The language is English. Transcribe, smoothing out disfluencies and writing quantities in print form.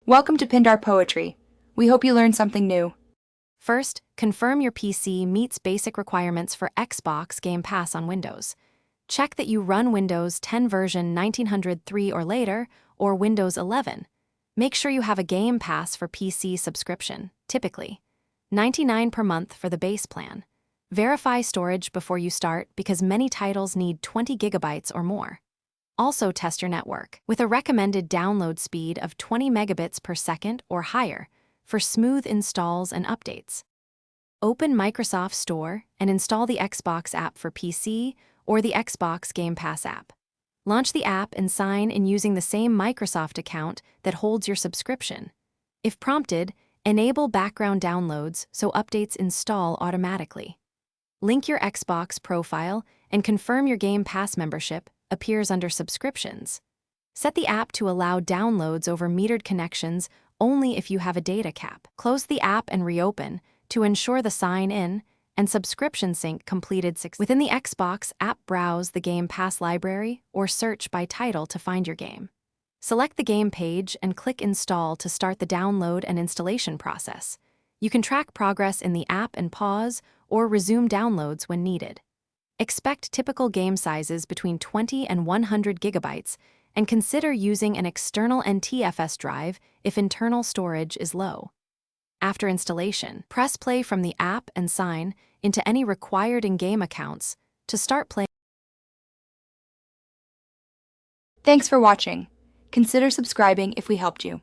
Welcome to Pindar Poetry. We hope you learned something new. First, confirm your PC meets basic requirements for Xbox Game Pass on Windows. Check that you run Windows 10 version 1903 or later, or Windows 11. Make sure you have a Game Pass for PC subscription, typically $99 per month for the base plan. Verify storage before you start because many titles need 20 gigabytes or more. Also test your network with a recommended download speed of 20 megabits per second or higher for smooth installs and updates. Open Microsoft Store and install the Xbox app for PC or the Xbox Game Pass app. Launch the app and sign in using the same Microsoft account that holds your subscription. If prompted, enable background downloads so updates install automatically. Link your Xbox profile and confirm your Game Pass membership appears under Subscriptions. Set the app to allow downloads over metered connections only if you have a data cap. Close the app and reopen to ensure the sign-in and subscription sync completed within the Xbox app. Browse the Game Pass library or search by title to find your game. Select the game page and click Install to start the download and installation process. You can track progress in the app and pause or resume downloads when needed. Expect typical game sizes between 20 and 100 gigabytes and consider using an external NTFS drive if internal storage is low. After installation, press play from the app and sign into any required in-game accounts to start playing. Thanks for watching. Consider subscribing if we helped you.